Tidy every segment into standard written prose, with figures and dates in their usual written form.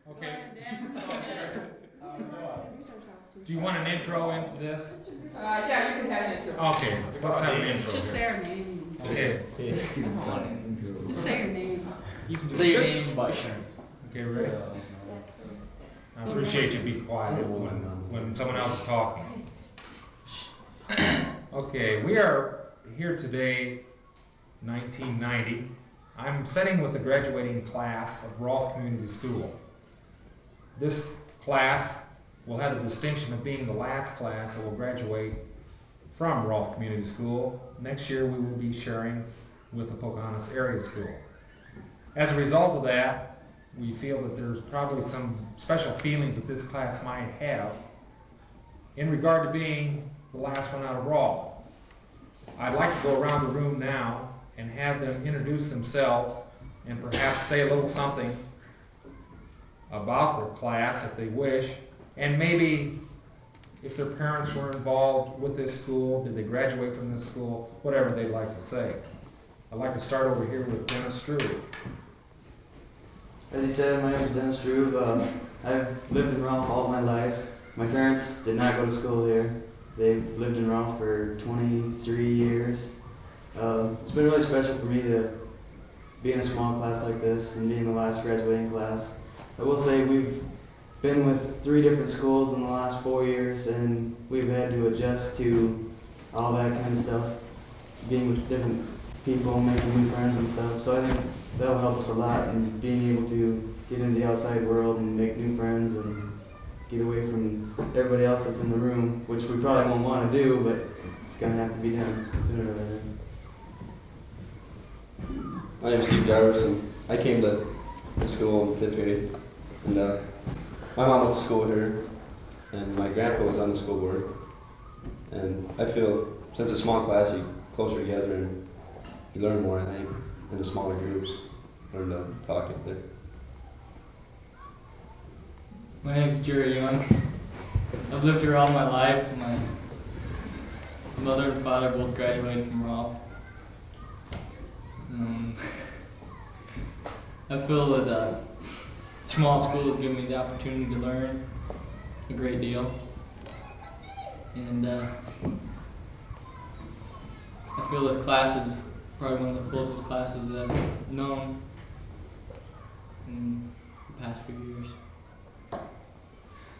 Okay. Do you want an intro into this? Yeah, you can have an intro. Okay, let's have an intro. Just say our name. Okay. Just say your name. You can say your name by Okay, Rick. I appreciate you being quiet when someone else is talking. Okay, we are here today, 1990. I'm sitting with the graduating class of Rolfe Community School. This class will have the distinction of being the last class that will graduate from Rolfe Community School. Next year we will be sharing with the Pocahontas Area School. As a result of that, we feel that there's probably some special feelings that this class might have in regard to being the last one out of Rolfe. I'd like to go around the room now and have them introduce themselves and perhaps say a little something about their class if they wish, and maybe if their parents were involved with this school, did they graduate from this school, whatever they'd like to say. I'd like to start over here with Dennis Struve. As he said, my name is Dennis Struve. I've lived in Rolfe all my life. My parents did not go to school here. They've lived in Rolfe for 23 years. It's been really special for me to be in a small class like this and be in the last graduating class. I will say we've been with 3 different schools in the last 4 years, and we've had to adjust to all that kind of stuff, being with different people, making new friends and stuff. So I think that'll help us a lot in being able to get into the outside world and make new friends and get away from everybody else that's in the room, which we probably won't want to do, but it's going to have to be done sooner or later. My name is Steve Jarvis, and I came to school in 5th grade. And my mom went to school with her, and my grandpa was on the school board. And I feel, since it's a small class, you closer together and you learn more, I think, in the smaller groups. Learn to talk out there. My name is Jerry Young. I've lived here all my life. My mother and father both graduated from Rolfe. I feel that small school has given me the opportunity to learn a great deal. And I feel this class is probably one of the closest classes that I've known in the past few years.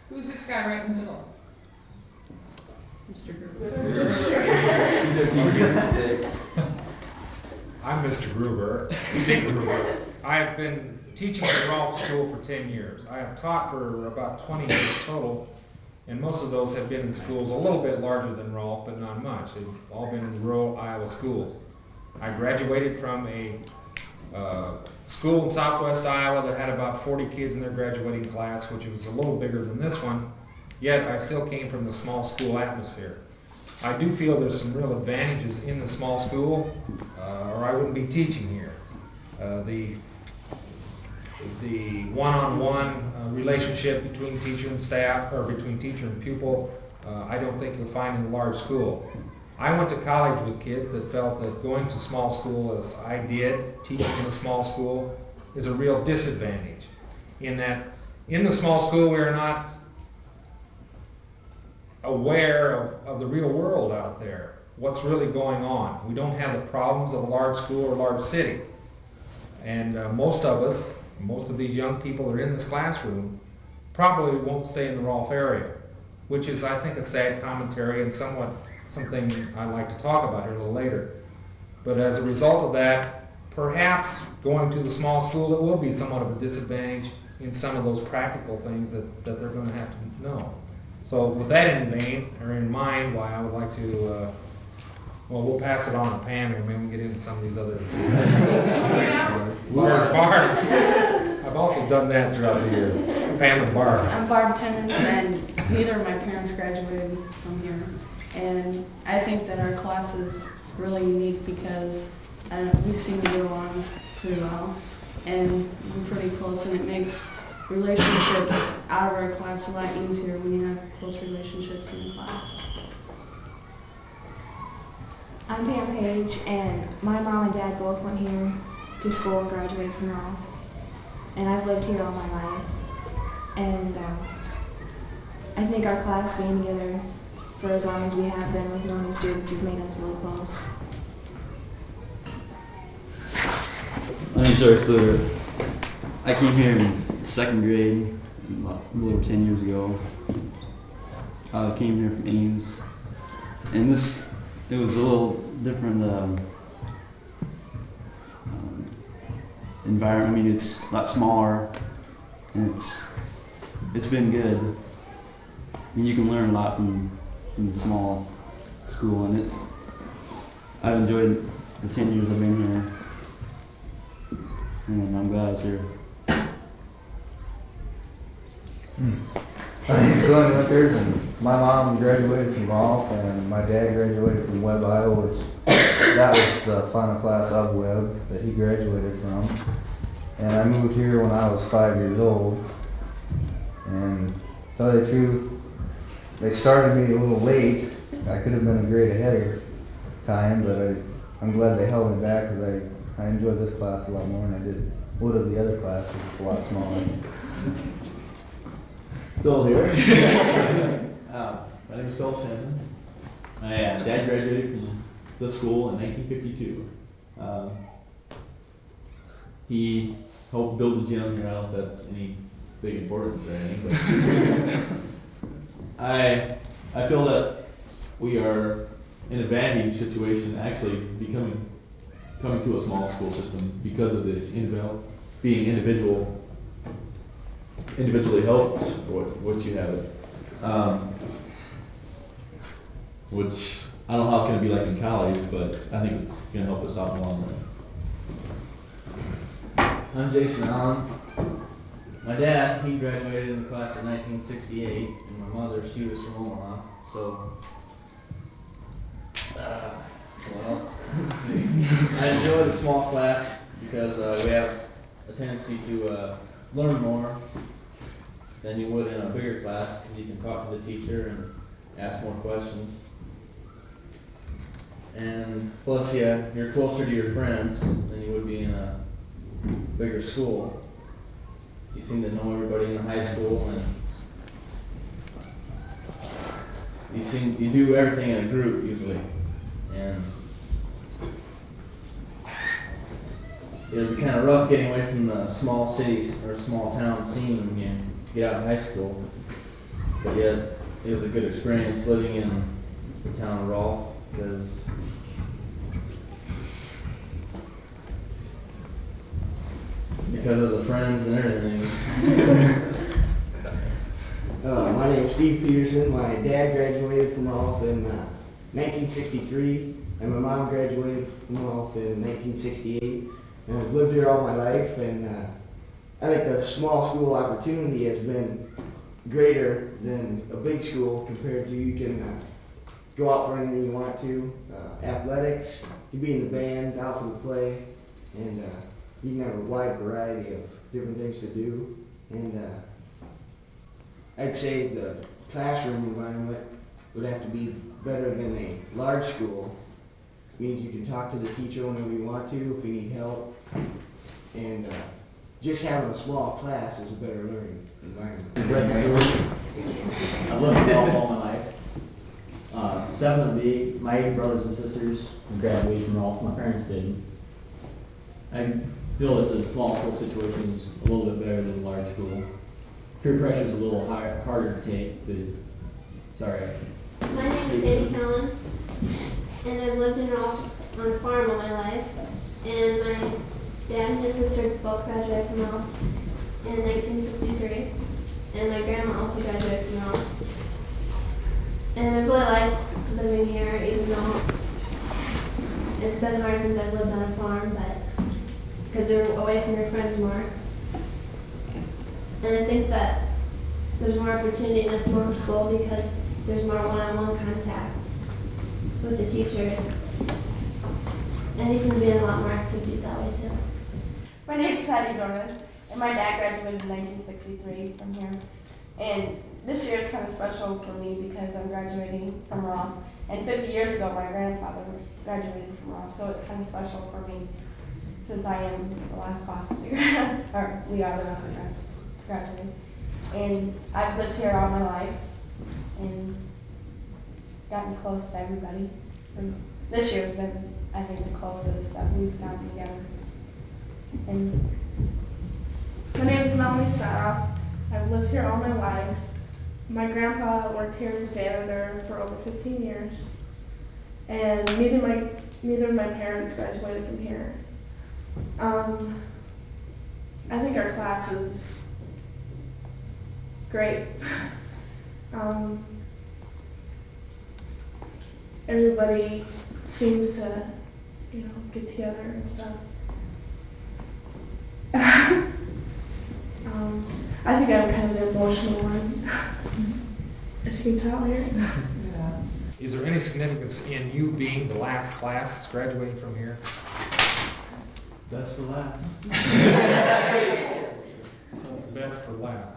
Who's this guy right in the middle? Mr. Gruber. I'm Mr. Gruber, Dick Gruber. I have been teaching at Rolfe School for 10 years. I have taught for about 20 years total, and most of those have been in schools a little bit larger than Rolfe, but not much. They've all been in rural Iowa schools. I graduated from a school in southwest Iowa that had about 40 kids in their graduating class, which was a little bigger than this one, yet I still came from the small school atmosphere. I do feel there's some real advantages in the small school, or I wouldn't be teaching here. The one-on-one relationship between teacher and staff, or between teacher and pupil, I don't think you'll find in a large school. I went to college with kids that felt that going to small school, as I did, teaching in a small school, is a real disadvantage. In that, in the small school, we are not aware of the real world out there, what's really going on. We don't have the problems of a large school or a large city. And most of us, most of these young people that are in this classroom, probably won't stay in the Rolfe area, which is, I think, a sad commentary and somewhat something I'd like to talk about here a little later. But as a result of that, perhaps going to the small school, it will be somewhat of a disadvantage in some of those practical things that they're going to have to know. So with that in mind, why I would like to, well, we'll pass it on to Pam here, maybe we can get into some of these other. Where's Barb? I've also done that throughout the year. Pam and Barb. I'm Barb Timmons, and neither of my parents graduated from here. And I think that our class is really unique because we seem to get along pretty well, and we're pretty close, and it makes relationships out of our class a lot easier when you have close relationships in the class. I'm Pam Page, and my mom and dad both went here to school and graduated from Rolfe. And I've lived here all my life. and I think our class being together for as long as we have been with no new students has made us really close. My name's Eric Sluder. I came here in 2nd grade about a little over 10 years ago. I came here from Ames, and it was a little different environment. I mean, it's a lot smaller, and it's been good. I mean, you can learn a lot from the small school, and I've enjoyed the 10 years I've been here, and I'm glad I was here. My name's Glenn Winters, and my mom graduated from Rolfe, and my dad graduated from Webb, Iowa, which that was the final class of Webb that he graduated from. And I moved here when I was 5 years old. And to tell you the truth, they started me a little late. I could have been a grade ahead of time, but I'm glad they held me back because I enjoyed this class a lot more than I would have the other classes. It's a lot smaller. Phil here. My name is Phil Shannon. My dad graduated from this school in 1952. He helped build the gym here. I don't know if that's any big importance or anything, but I feel that we are in an advantage situation actually coming to a small school system because of the being individually helped, or what you have, which I don't know how it's going to be like in college, but I think it's going to help us out in the long run. I'm Jason Allen. My dad, he graduated in the class of 1968, and my mother, she was from Omaha. So, well, let's see. I enjoy the small class because we have a tendency to learn more than you would in a bigger class because you can talk to the teacher and ask more questions. And plus, yeah, you're closer to your friends than you would be in a bigger school. You seem to know everybody in the high school, and you do everything in a group usually. And it'll be kind of rough getting away from the small cities or small town scene when you get out of high school. But yet, it was a good experience living in the town of Rolfe because of the friends and everything. My name is Steve Peterson. My dad graduated from Rolfe in 1963, and my mom graduated from Rolfe in 1968. And I've lived here all my life, and I think the small school opportunity has been greater than a big school compared to you can go out for anything you want to. Athletics, you be in the band, out for the play, and you can have a wide variety of different things to do. And I'd say the classroom environment would have to be better than a large school. It means you can talk to the teacher whenever you want to, if you need help. And just having a small class is a better learning environment. Fred Muth. I've lived in Rolfe all my life. 7 of the 8, my 8 brothers and sisters graduated from Rolfe. My parents didn't. I feel that the small school situation is a little bit better than a large school. Peer pressure is a little harder to take, but it's all right. My name is Helen, and I've lived in Rolfe on a farm all my life. And my dad and his sister both graduated from Rolfe in 1963, and my grandma also graduated from Rolfe. And I've really liked living here, even though it's been hard since I've lived on a farm, but because you're away from your friends more. And I think that there's more opportunity in a small school because there's more one-on-one contact with the teachers. And you can be in a lot more activities that way too. My name's Patty Dorman, and my dad graduated in 1963 from here. And this year is kind of special for me because I'm graduating from Rolfe. And 50 years ago, my grandfather graduated from Rolfe, so it's kind of special for me since I am the last class to graduate, or we are the last class to graduate. And I've lived here all my life and gotten close to everybody. And this year's been, I think, the closest that we've gotten together. And my name is Melanie Sadoff. I've lived here all my life. My grandpa worked here as a janitor for over 15 years. And neither of my parents graduated from here. I think our class is great. Everybody seems to, get together and stuff. I think I'm kind of the emotional one, as you can tell here. Yeah. Is there any significance in you being the last class that's graduating from here? Best for last. Best for last.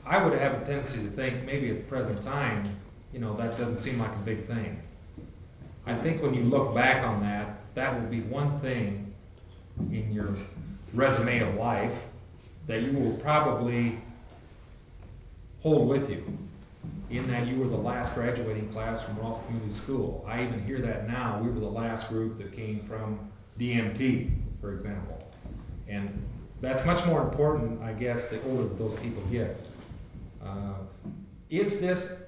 I would have a tendency to think maybe at the present time, that doesn't seem like a big thing. I think when you look back on that, that will be one thing in your resume of life that you will probably hold with you, in that you were the last graduating class from Rolfe Community School. I even hear that now. We were the last group that came from DMT, for example. And that's much more important, I guess, the older those people get. Is this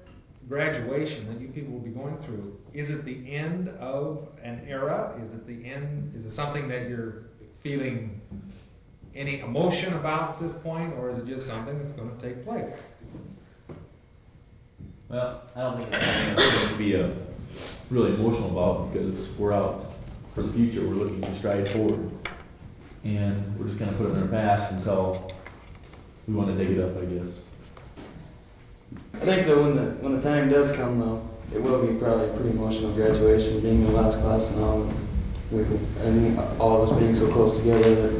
graduation that you people will be going through, is it the end of an era? Is it something that you're feeling any emotion about at this point, or is it just something that's going to take place? Well, I don't think it's something that's going to be really emotional about, because we're out for the future. We're looking to stride forward, and we're just going to put it in our past until we want to dig it up, I guess. I think that when the time does come, though, it will be probably a pretty emotional graduation, being the last class and all, and all of us being so close together that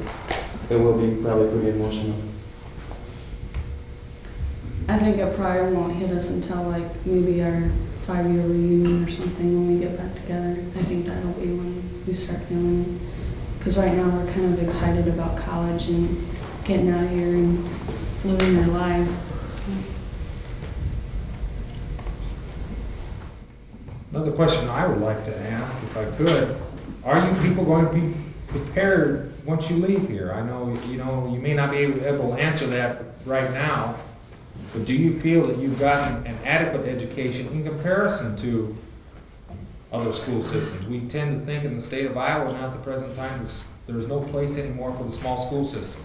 it will be probably pretty emotional. I think it probably won't hit us until maybe our 5-year reunion or something when we get back together. I think that'll be when we start feeling it. Because right now we're kind of excited about college and getting out of here and living our life. So. Another question I would like to ask, if I could, are you people going to be prepared once you leave here? I know, you may not be able to answer that right now, but do you feel that you've gotten an adequate education in comparison to other school systems? We tend to think in the state of Iowa now at the present time, there's no place anymore for the small school system.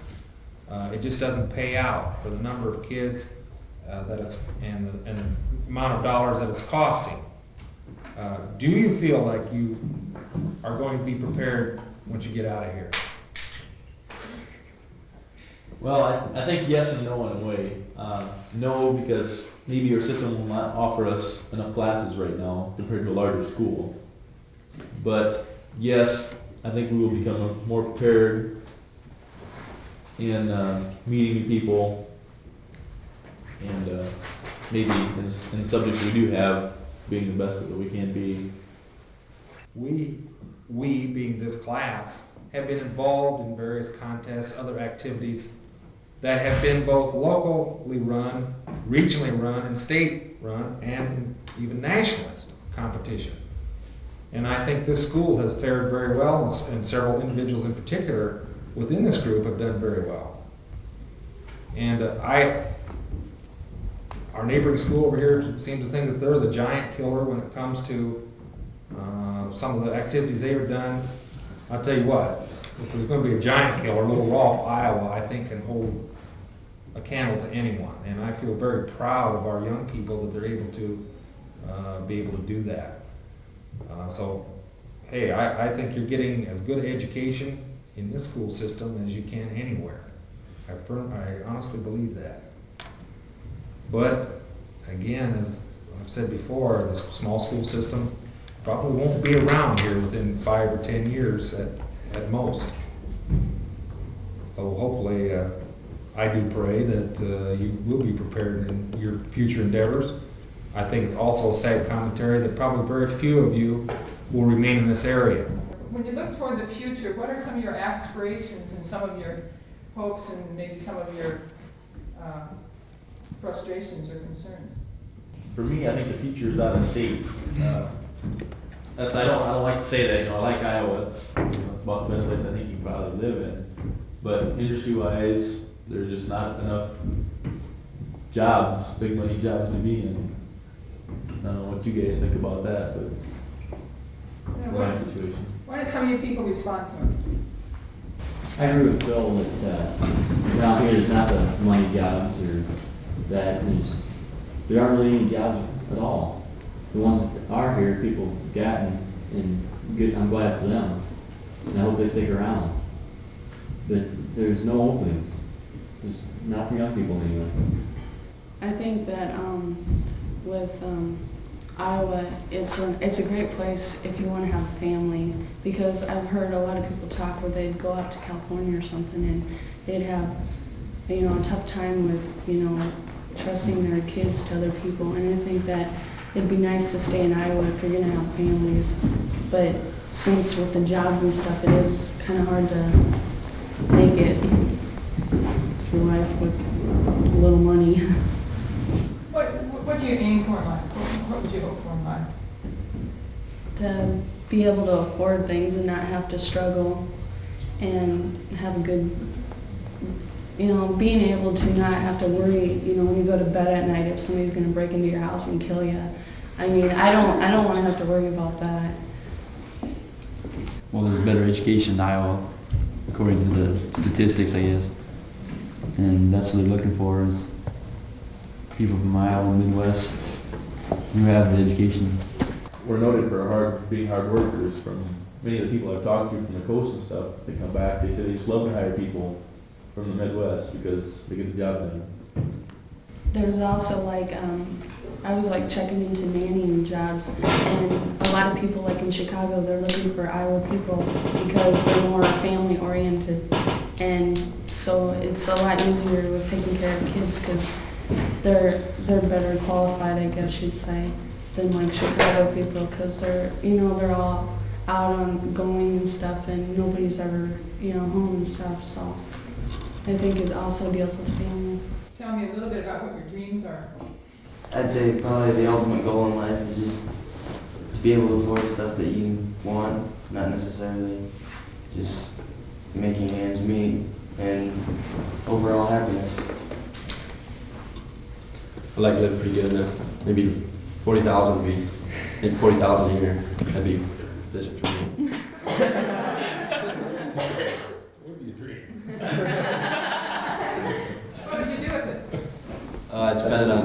It just doesn't pay out for the number of kids and the amount of dollars that it's costing. Do you feel like you are going to be prepared once you get out of here? Well, I think yes and no in a way. No, because maybe your system will not offer us enough classes right now compared to a larger school. But yes, I think we will become more prepared in meeting new people, and maybe in subjects we do have, being the best that we can be. We being this class, have been involved in various contests, other activities that have been both locally run, regionally run, and state run, and even national competitions. And I think this school has fared very well, and several individuals in particular within this group have done very well. And our neighboring school over here seems to think that they're the giant killer when it comes to some of the activities they have done. I'll tell you what, if there's going to be a giant killer, Little Rolfe, Iowa, I think can hold a candle to anyone. And I feel very proud of our young people that they're able to do that. So, hey, I think you're getting as good an education in this school system as you can anywhere. I honestly believe that. But again, as I've said before, this small school system probably won't be around here within 5 or 10 years at most. So hopefully, I do pray that you will be prepared in your future endeavors. I think it's also a sad commentary that probably very few of you will remain in this area. When you look toward the future, what are some of your aspirations and some of your hopes and maybe some of your frustrations or concerns? For me, I think the future is out of state. That's, I don't like to say that, you know, I like Iowa, it's about the best place I think you can probably live in. But industry-wise, there's just not enough jobs, big money jobs to be in. I don't know what you guys think about that, but Yeah, for my situation. Why do so many people respond to him? I agree with Bill that around here, there's not the money jobs or that, there aren't really any jobs at all. The ones that are here, people got and good, I'm glad for them. And I hope they stick around. But there's no openings. There's not for young people anyway. I think that with Iowa, it's a great place if you want to have a family, because I've heard a lot of people talk where they'd go out to California or something and they'd have, you know, a tough time with, you know, trusting their kids to other people. And I think that it'd be nice to stay in Iowa if you're going to have families. But since with the jobs and stuff, it is kind of hard to make it through life with little money. What do you aim for in life? What would you hope for in life? To be able to afford things and not have to struggle and have a good, you know, being able to not have to worry, you know, when you go to bed at night if somebody's going to break into your house and kill you. I mean, I don't want to have to worry about that. Well, there's better education in Iowa, according to the statistics, I guess. And that's what they're looking for, is people from Iowa and Midwest who have the education. We're noted for being hard workers. From many of the people I've talked to from the coast and stuff, they come back, they say they just love to hire people from the Midwest because they get the job done. There's also like, I was like checking into nannying jobs, and a lot of people like in Chicago, they're looking for Iowa people because they're more family oriented. And so it's a lot easier with taking care of kids because they're better qualified, I guess you'd say, than like Chicago people, because they're, you know, they're all out on going and stuff, and nobody's ever, you know, home and stuff. So I think it also deals with family. Tell me a little bit about what your dreams are. I'd say probably the ultimate goal in life is just to be able to afford stuff that you want, not necessarily just making ends meet, and overall happiness. I'd like to live pretty good now. Maybe 40,000 would be, maybe 40,000 a year. That'd be this for me. Would be a dream. What would you do with it? I'd spend it on,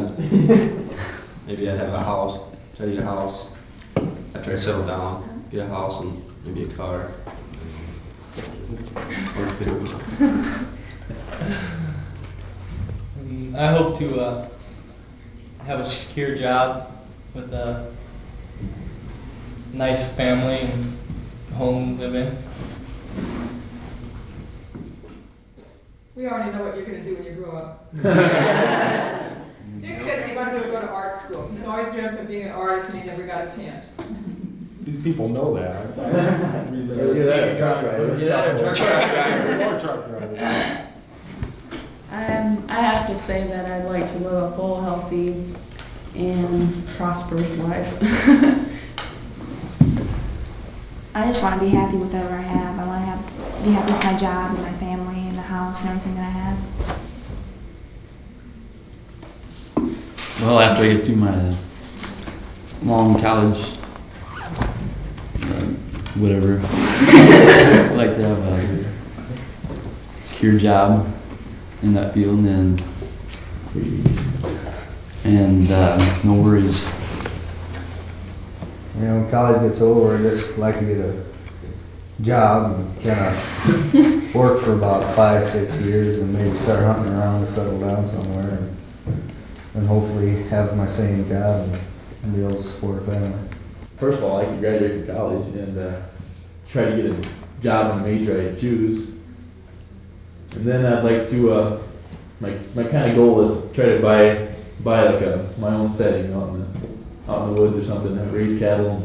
maybe I'd have a house, try to get a house. After I settle down, get a house and maybe a car. Or two. I hope to have a secure job with a nice family and home to live in. We already know what you're going to do when you grow up. Dick says he wants to go to art school. He's always dreamt of being an artist and he never got a chance. These people know that. Either that or truck driver. Or truck driver. I have to say that I'd like to live a full, healthy, and prosperous life. I just want to be happy with whatever I have. I want to be happy with my job and my family and the house and everything that I have. Well, after I get through my long college, whatever, I'd like to have a secure job in that field and no worries. You know, when college gets over, I just like to get a job and kind of work for about 5-6 years and maybe start hunting around to settle down somewhere and hopefully have my same job and be able to support a family. First of all, I could graduate from college and try to get a job in the major I choose. And then I'd like to, my kind of goal is to try to buy like my own setting out in the woods or something, and raise cattle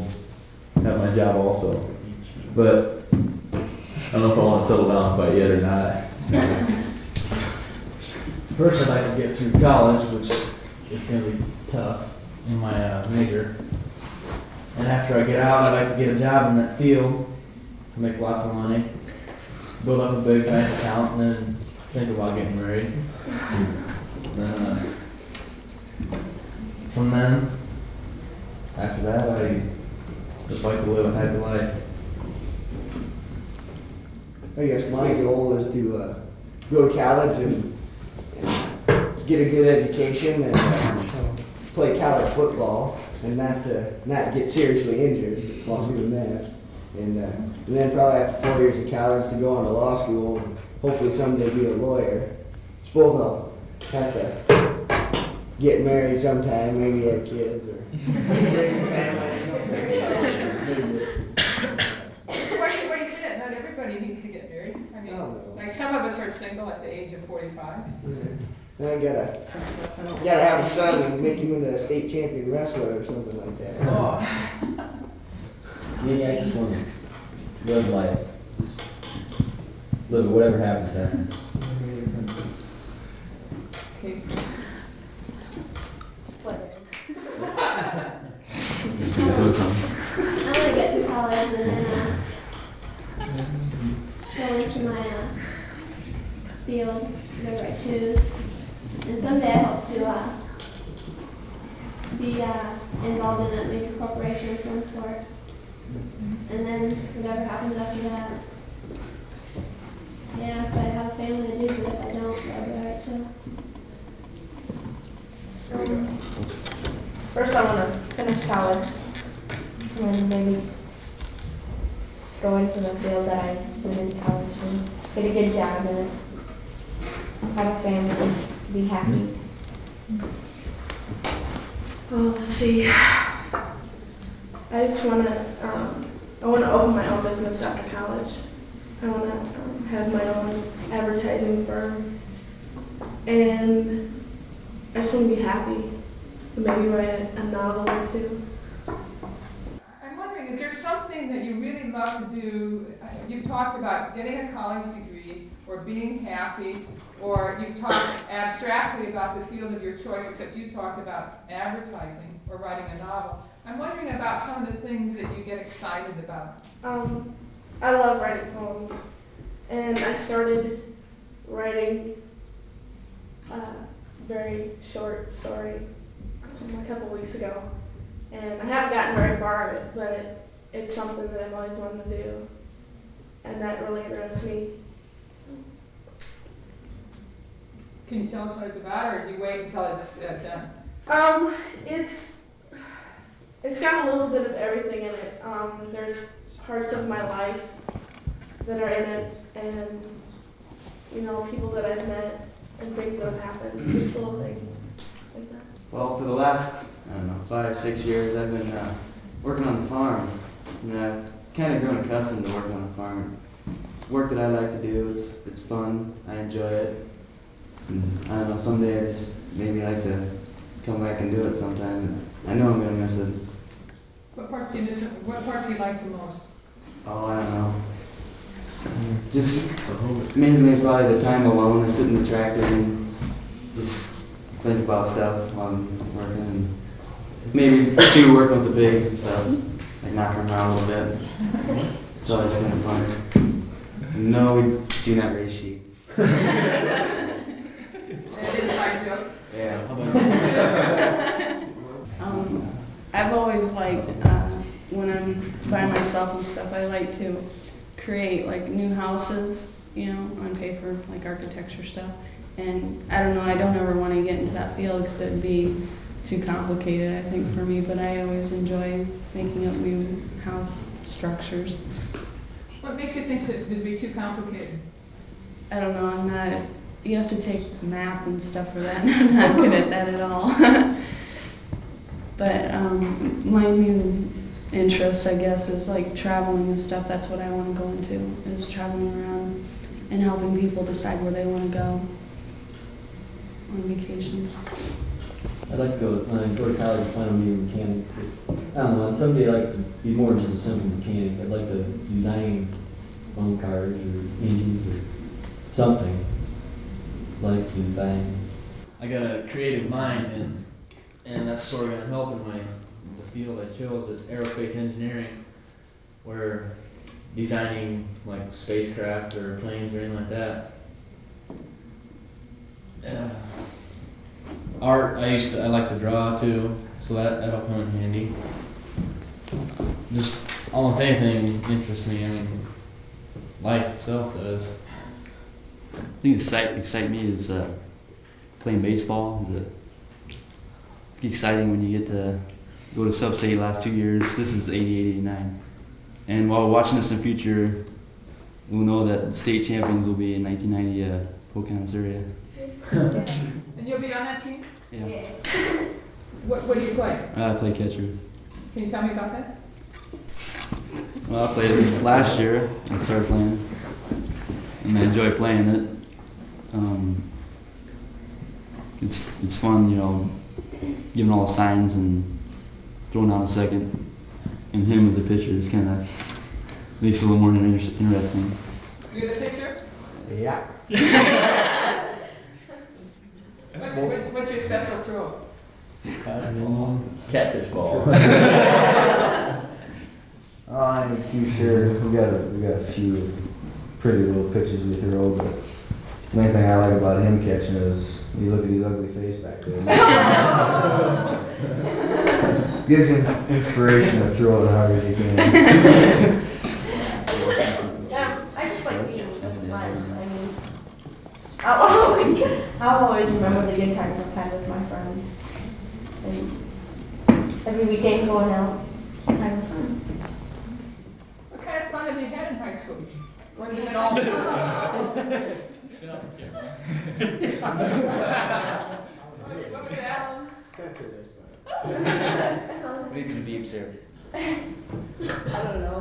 and have my job also. But I don't know if I want to settle down quite yet or not. first I'd like to get through college, which is going to be tough in my major. And after I get out, I'd like to get a job in that field, make lots of money, build up a big bank account, and then think about getting married. Then, from then, after that, I just like to live a happy life. I guess my goal is to go to college and get a good education and play college football and not get seriously injured while doing that. And then probably after 4 years of college to go on to law school and hopefully someday be a lawyer. Suppose I'll have to get married sometime, maybe have kids or Where do you see that? Not everybody needs to get married. I mean, like some of us are single at the age of 45. And I gotta have a son and make him into a state champion wrestler or something like that. Oh. Yeah, I just want to live life. Just live whatever happens, happens. Okay. I want to get through college and then go into my field, whatever I choose. And someday I hope to be involved in a major corporation of some sort. And then whatever happens after that. Yeah, if I have a family to do, but if I don't, that'll be alright too. First, I want to finish college and maybe go into the field that I went in college and get a good job in it, have a family, be happy. Oh, let's see. I just want to, I want to open my own business after college. I want to have my own advertising firm, and I just want to be happy. And maybe write a novel or two. I'm wondering, is there something that you really love to do? You've talked about getting a college degree or being happy, or you've talked abstractly about the field of your choice, except you talked about advertising or writing a novel. I'm wondering about some of the things that you get excited about. I love writing poems, and I started writing a very short story a couple weeks ago, and I haven't gotten very far in it, but it's something that I've always wanted to do, and that really interests me. Can you tell us what it's about, or do you wait until it's done? It's got a little bit of everything in it. There's parts of my life that are in it, and people that I've met and things that have happened, just little things like that. Well, for the last, 5, 6 years, I've been working on the farm. And I've kind of grown accustomed to working on the farm. It's work that I like to do. It's fun. I enjoy it. And I don't know, someday I just maybe like to come back and do it sometime. I know I'm going to miss it. What parts do you miss? What parts do you like the most? Oh, I don't know. Just mainly probably the time alone. I sit in the tractor and just think about stuff while I'm working, and maybe too working with the pigs and stuff, like knocking them around a little bit. It's always kind of fun. No, we do not raise sheep. An inside joke. Yeah. I've always liked, when I'm by myself and stuff, I like to create like new houses, on paper, like architecture stuff. And I don't know, I don't ever want to get into that field because it'd be too complicated, I think, for me, but I always enjoy making up new house structures. What makes you think that it would be too complicated? I don't know, I'm not, you have to take math and stuff for that, and I'm not good at that at all. But my new interest, I guess, is like traveling and stuff. That's what I want to go into, is traveling around and helping people decide where they want to go on vacations. I'd like to go to college and plan on being a mechanic. I don't know, someday I'd like to be more than just a simple mechanic. I'd like to design phone cars or engines or something. like to I got a creative mind, and that's sort of gonna help in the field I chose. It's aerospace engineering, where designing like spacecraft or planes or anything like that. Art, I like to draw too, so that'll come in handy. Just almost anything interests me. I mean, life itself does. I think excite me is playing baseball. It's exciting when you get to go to sub-state last 2 years. This is 88, 89. And while watching this in the future, we'll know that the state champions will be in 1990 Pocahontas area. And you'll be on that team? Yeah. What do you play? I play catcher. Can you tell me about that? Well, I played it last year. I started playing, and I enjoy playing it. It's fun, you know, giving all the signs and throwing out a second. And him as a pitcher is kind of makes it a little more interesting. You're the pitcher? Yeah. What's your special throw? Catfish ball. I ain't too sure. We got a few pretty little pitches we throw, but the main thing I like about him catching is you look at his ugly face back there. Gives you inspiration to throw it as hard as you can. I just like being with friends. I mean, I'll always remember the good times I've had with my friends. And every weekend going out, having fun. What kind of fun have you had in high school? Or has it been all fun? What was that? We need some beeps here. I don't know.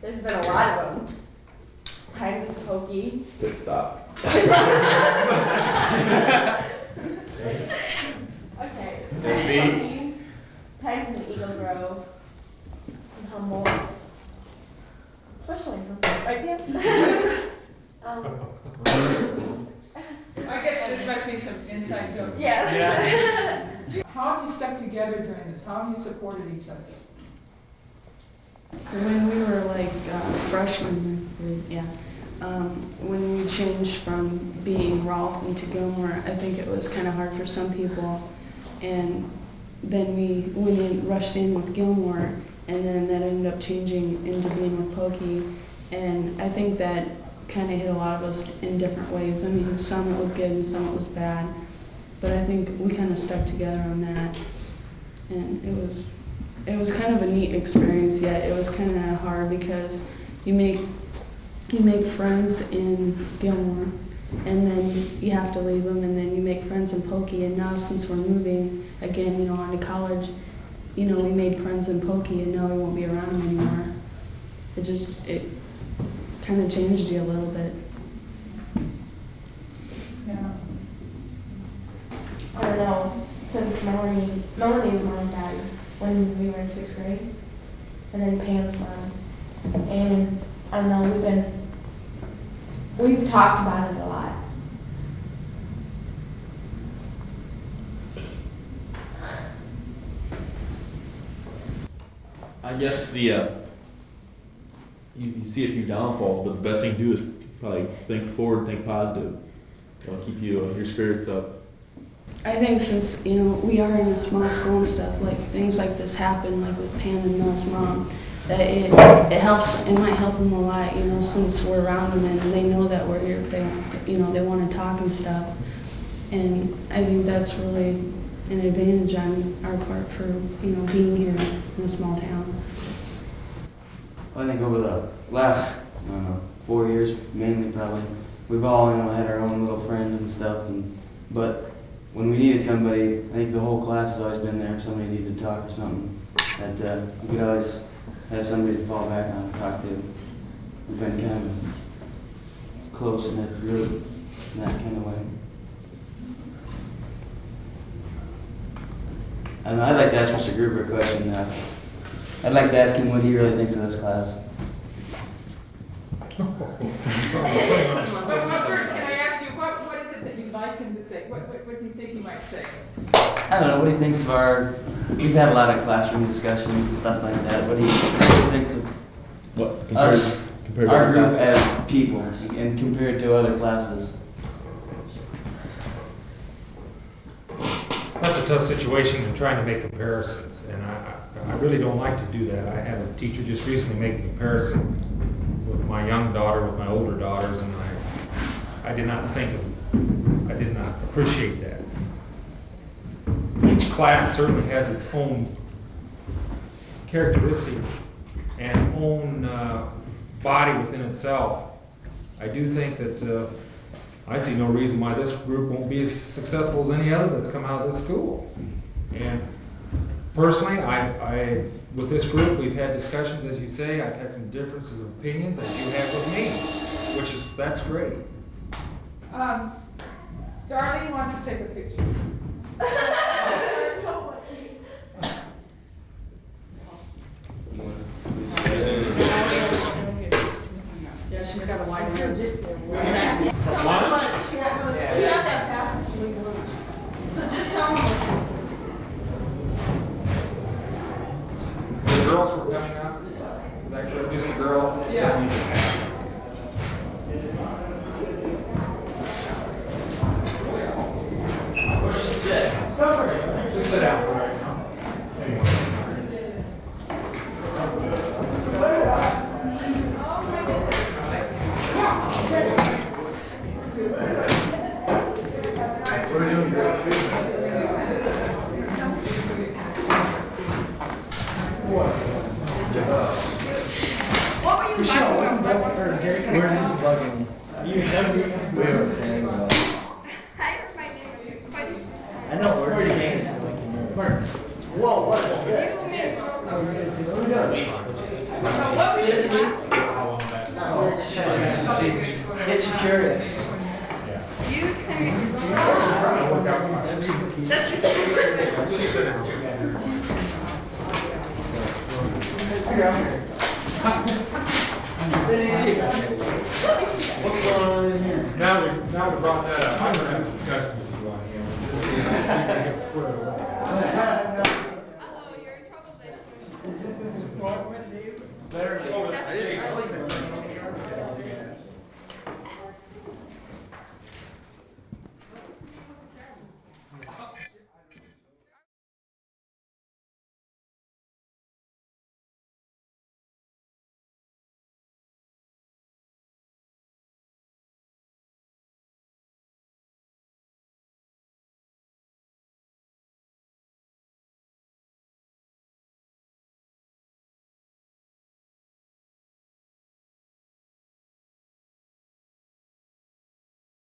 There's been a lot of them. Times with Pokey. Good stop. Okay. Nice Pokey. Times in Eagle Grove. And Humboldt. Especially in Humboldt, right, Pam? I guess this must be some inside jokes. Yeah. How have you stuck together during this? How have you supported each other? When we were like freshmen, when we changed from being Rolfe into Gilmore, I think it was kind of hard for some people. And then we rushed in with Gilmore, and then that ended up changing into being with Pokey. And I think that kind of hit a lot of us in different ways. I mean, some it was good and some it was bad. But I think we kind of stuck together on that. And it was kind of a neat experience, yet it was kind of hard because you make friends in Gilmore, and then you have to leave them, and then you make friends in Pokey. And now since we're moving again, on to college, we made friends in Pokey, and now we won't be around them anymore. It kind of changed you a little bit. Yeah. I don't know. Since Melanie's mom died when we were in 6th grade, and then Pam's mom, and I don't know, we've talked about it a lot. I guess you see a few downfalls, but the best thing to do is probably think forward, think positive. Keep your spirits up. I think since, we are in a small school and stuff, like things like this happen, like with Pam and Mel's mom, that it might help them a lot, since we're around them and they know that we're here, they want to talk and stuff. And I think that's really an advantage on our part for, being here in a small town. I think over the last, 4 years, mainly probably, we've all, had our own little friends and stuff, but when we needed somebody, I think the whole class has always been there if somebody needed to talk or something, that we could always have somebody to fall back on and talk to. We've been kind of close in that group, in that kind of way. I'd like to ask Mr. Gruber a question. I'd like to ask him what he really thinks of this class. But first, can I ask you, what is it that you like might say. I don't know, what do you think of our, we've had a lot of classroom discussions, stuff like that. What do you think of What? us, compared to our other group classes? as people and compared to other classes? That's a tough situation in trying to make comparisons, and I really don't like to do that. I had a teacher just recently make a comparison with my young daughter with my older daughters, and I did not appreciate that. Each class certainly has its own characteristics and own body within itself. I do think that I see no reason why this group won't be as successful as any other that's come out of this school. And personally, with this group, we've had discussions, as you say. I've had some differences of opinions, as you have with me, that's great. Darlene wants to take a picture. Yeah, she's got a wide nose. You have to have passage to leave lunch. So just tell me The girls were coming up, is that correct? Just the girls? Yeah. Just sit down for right now. What are you doing, girls? what were you talking about? We're just bugging. We were saying about. I heard my name was just funny. I know, we're saying it. Whoa, what is that? You made girls What are we doing? What were you talking Get you curious. You can That's your Just sit down. What's going on in here? Now we brought that up, I'm gonna have a discussion with you on here. Uh-oh, you're in trouble there. Better. That's